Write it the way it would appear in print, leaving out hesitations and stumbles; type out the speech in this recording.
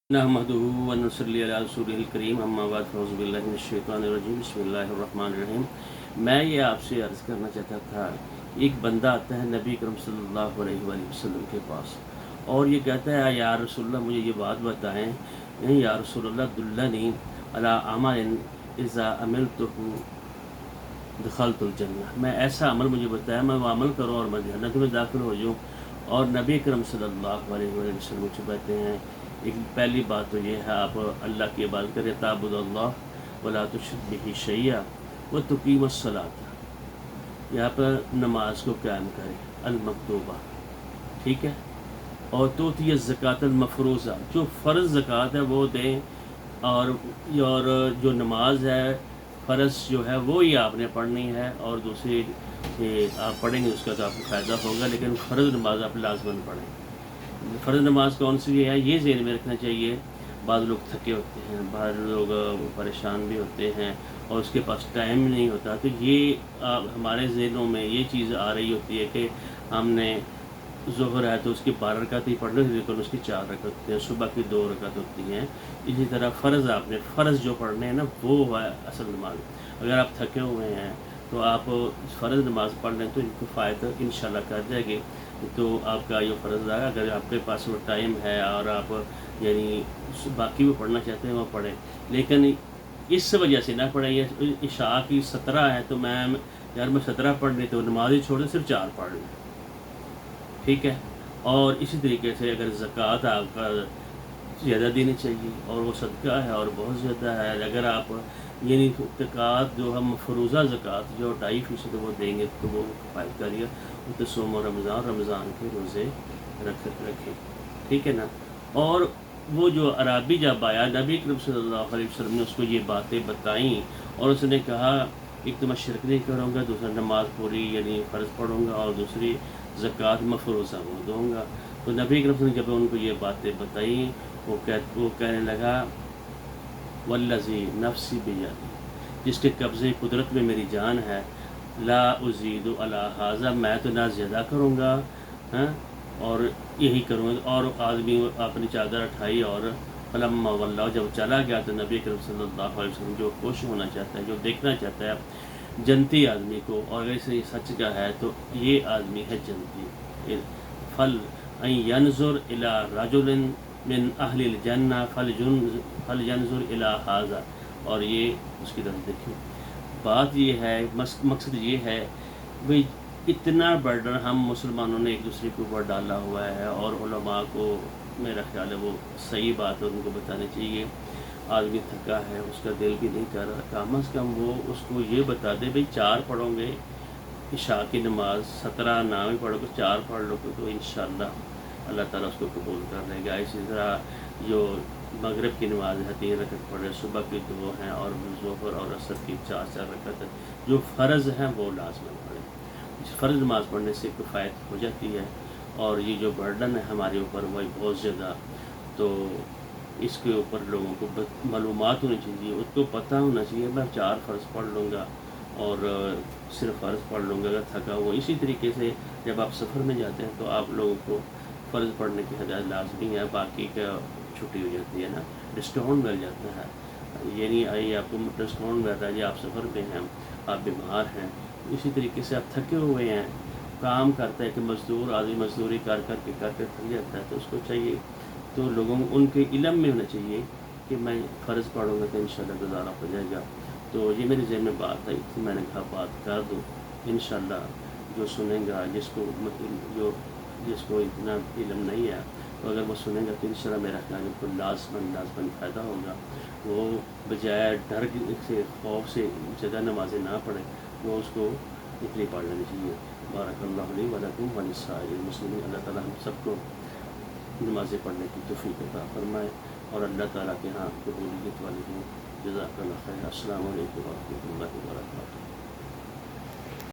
نحمدہ و نصلی علی رسولہ الکریم اما بعد فاعوذ باللہ من الشیطان الرجیم بسم اللہ الرحمن الرحیم۔ میں یہ آپ سے عرض کرنا چاہتا تھا، ایک بندہ آتا ہے نبی کرم صلی اللہ علیہ وآلہ وسلم کے پاس اور یہ کہتا ہے یا رسول اللہ مجھے یہ بات بتائیں، یا رسول اللہ دلنی علی عمل اذا عملتہ دخلت الجنہ، میں ایسا عمل مجھے بتایا میں وہ عمل کروں اور میں جنت میں داخل ہو جاؤں۔ اور نبی کرم صلی اللہ علیہ وآلہ وسلم سے کہتے ہیں ایک پہلی بات تو یہ ہے آپ اللہ کی عبادت کریں، تعبد اللہ ولا تشرک بہ شیئا وتقیم الصلاۃ، یہاں پر نماز کو قائم کریں المکتوبہ، ٹھیک ہے، اور توتی الزکوٰۃ المفروضہ، جو فرض زکوٰۃ ہے وہ دیں، اور جو نماز ہے فرض جو ہے وہی آپ نے پڑھنی ہے، اور دوسری آپ پڑھیں گے اس کا تو آپ کو فائدہ ہوگا، لیکن فرض نماز آپ لازماً پڑھیں۔ فرض نماز کون سی ہے یہ ذہن میں رکھنا چاہیے۔ بعض لوگ تھکے ہوتے ہیں، بعض لوگ پریشان بھی ہوتے ہیں اور اس کے پاس ٹائم نہیں ہوتا، تو یہ ہمارے ذہنوں میں یہ چیز آ رہی ہوتی ہے کہ ہم نے ظہر ہے تو اس کی 12 رکعت ہی پڑھ لیں، لیکن اس کی 4 رکعت ہوتی ہیں، صبح کی 2 رکعت ہوتی ہیں۔ اسی طرح فرض آپ نے فرض جو پڑھنے ہیں نا وہ ہے اصل نماز۔ اگر آپ تھکے ہوئے ہیں تو آپ فرض نماز پڑھ لیں تو ان کو فائدہ انشاءاللہ کر جائے گی، تو آپ کا یہ فرض ہے۔ اگر آپ کے پاس وہ ٹائم ہے اور آپ یعنی باقی وہ پڑھنا چاہتے ہیں وہ پڑھیں، لیکن اس وجہ سے نہ پڑھیں۔ یہ عشاء کی 17 ہے تو میں 17 پڑھ لی تو نماز ہی چھوڑ دیں، صرف 4 پڑھ لیں، ٹھیک ہے۔ اور اسی طریقے سے اگر زکوٰۃ آپ کا زیادہ دینی چاہیے اور وہ صدقہ ہے اور بہت زیادہ ہے، اگر آپ یعنی زکوٰۃ جو ہم مفروضہ زکوٰۃ جو 2.5% وہ دیں گے تو وہ کفایت کریے، تو صوم و رمضان کے روزے رکھیں، ٹھیک ہے نا۔ اور وہ جو عرابی جب آیا نبی کریم صلی اللہ علیہ وسلم نے اس کو یہ باتیں بتائیں اور اس نے کہا ایک تو میں شرک نہیں کروں گا، دوسرا نماز پوری یعنی فرض پڑھوں گا، اور دوسری زکوٰۃ مفروضہ وہ دوں گا۔ تو نبی کریم صلی اللہ علیہ وسلم نے جب ان کو یہ باتیں بتائیں وہ کہنے لگا والذی نفسی بیدی، جس کے قبضے قدرت میں میری جان ہے، لا ازید علی ھذا، میں تو نہ زیادہ کروں گا اور یہی کروں گا۔ اور آدمی اپنی چادر اٹھائی اور فلما ولّا، جب چلا گیا تو نبی کریم صلی اللہ علیہ وسلم جو خوش ہونا چاہتا ہے، جو دیکھنا چاہتا ہے جنتی آدمی کو، اور اگر اسے سچ کا ہے تو یہ آدمی ہے جنتی، فل ان ینظر الی رجل من اہل الجنہ فلینظر الی ھذا، اور یہ اس کی طرف دیکھیں۔ بات یہ ہے، مقصد یہ ہے بھئی اتنا برڈن ہم مسلمانوں نے ایک دوسرے کے اوپر ڈالا ہوا ہے، اور علماء کو میرا خیال ہے وہ صحیح بات ہے ان کو بتانے چاہیے۔ آدمی تھکا ہے، اس کا دل بھی نہیں کر رہا، کم از کم وہ اس کو یہ بتا دے بھئی 4 پڑھو گے عشاء کی نماز، 17 نہ بھی پڑھو گے 4 پڑھ لو گے تو انشاءاللہ اللہ تعالیٰ اس کو قبول کر لے گا۔ اسی طرح جو مغرب کی نماز ہے 3 رکعت پڑھے، صبح کی 2 ہیں، اور ظہر اور عصر کی 4 رکعت جو فرض ہیں وہ لازماً پڑھیں۔ فرض نماز پڑھنے سے کفایت ہو جاتی ہے، اور یہ جو برڈن ہے ہمارے اوپر وہ بہت زیادہ، تو اس کے اوپر لوگوں کو معلومات ہونی چاہیے، اس کو پتہ ہونا چاہیے میں 4 فرض پڑھ لوں گا اور صرف فرض پڑھ لوں گا اگر تھکا ہوا۔ اسی طریقے سے جب آپ سفر میں جاتے ہیں تو آپ لوگوں کو فرض پڑھنے کی ہدایت لازمی ہے، باقی کا چھٹی ہو جاتی ہے نا، ڈسکاؤنٹ مل جاتا ہے، یعنی آپ کو ڈسکاؤنٹ مل رہا ہے، آپ سفر پہ ہیں، آپ بیمار ہیں، اسی طریقے سے آپ تھکے ہوئے ہیں، کام کرتا ہے کہ مزدور آدمی مزدوری کر کے تھک جاتا ہے، تو اس کو چاہیے تو لوگوں ان کے علم میں ہونا چاہیے کہ میں فرض پڑھوں گا تو انشاءاللہ گزارا ہو جائے گا۔ تو یہ میرے ذہن میں بات آئی تھی، میں نے کہا بات کر دوں، انشاءاللہ جو سنیں گا جس کو اتنا علم نہیں ہے تو اگر وہ سنیں گا تو انشاءاللہ میرا خیال ہے کو لازماً فائدہ ہوگا۔ وہ بجائے ڈر سے خوف سے زیادہ نمازیں نہ پڑھیں، وہ اس کو اتنی پڑھ لینی چاہیے۔ بارک اللہ علی ولکم ولسائر المسلمین، اللہ تعالیٰ ہم سب کو نمازیں پڑھنے کی توفیق عطا فرمائے اور اللہ تعالیٰ کے ہاں قبولیت والی ہوں۔ جزاک اللہ خیر۔ السلام علیکم ورحمۃ اللہ وبرکاتہ۔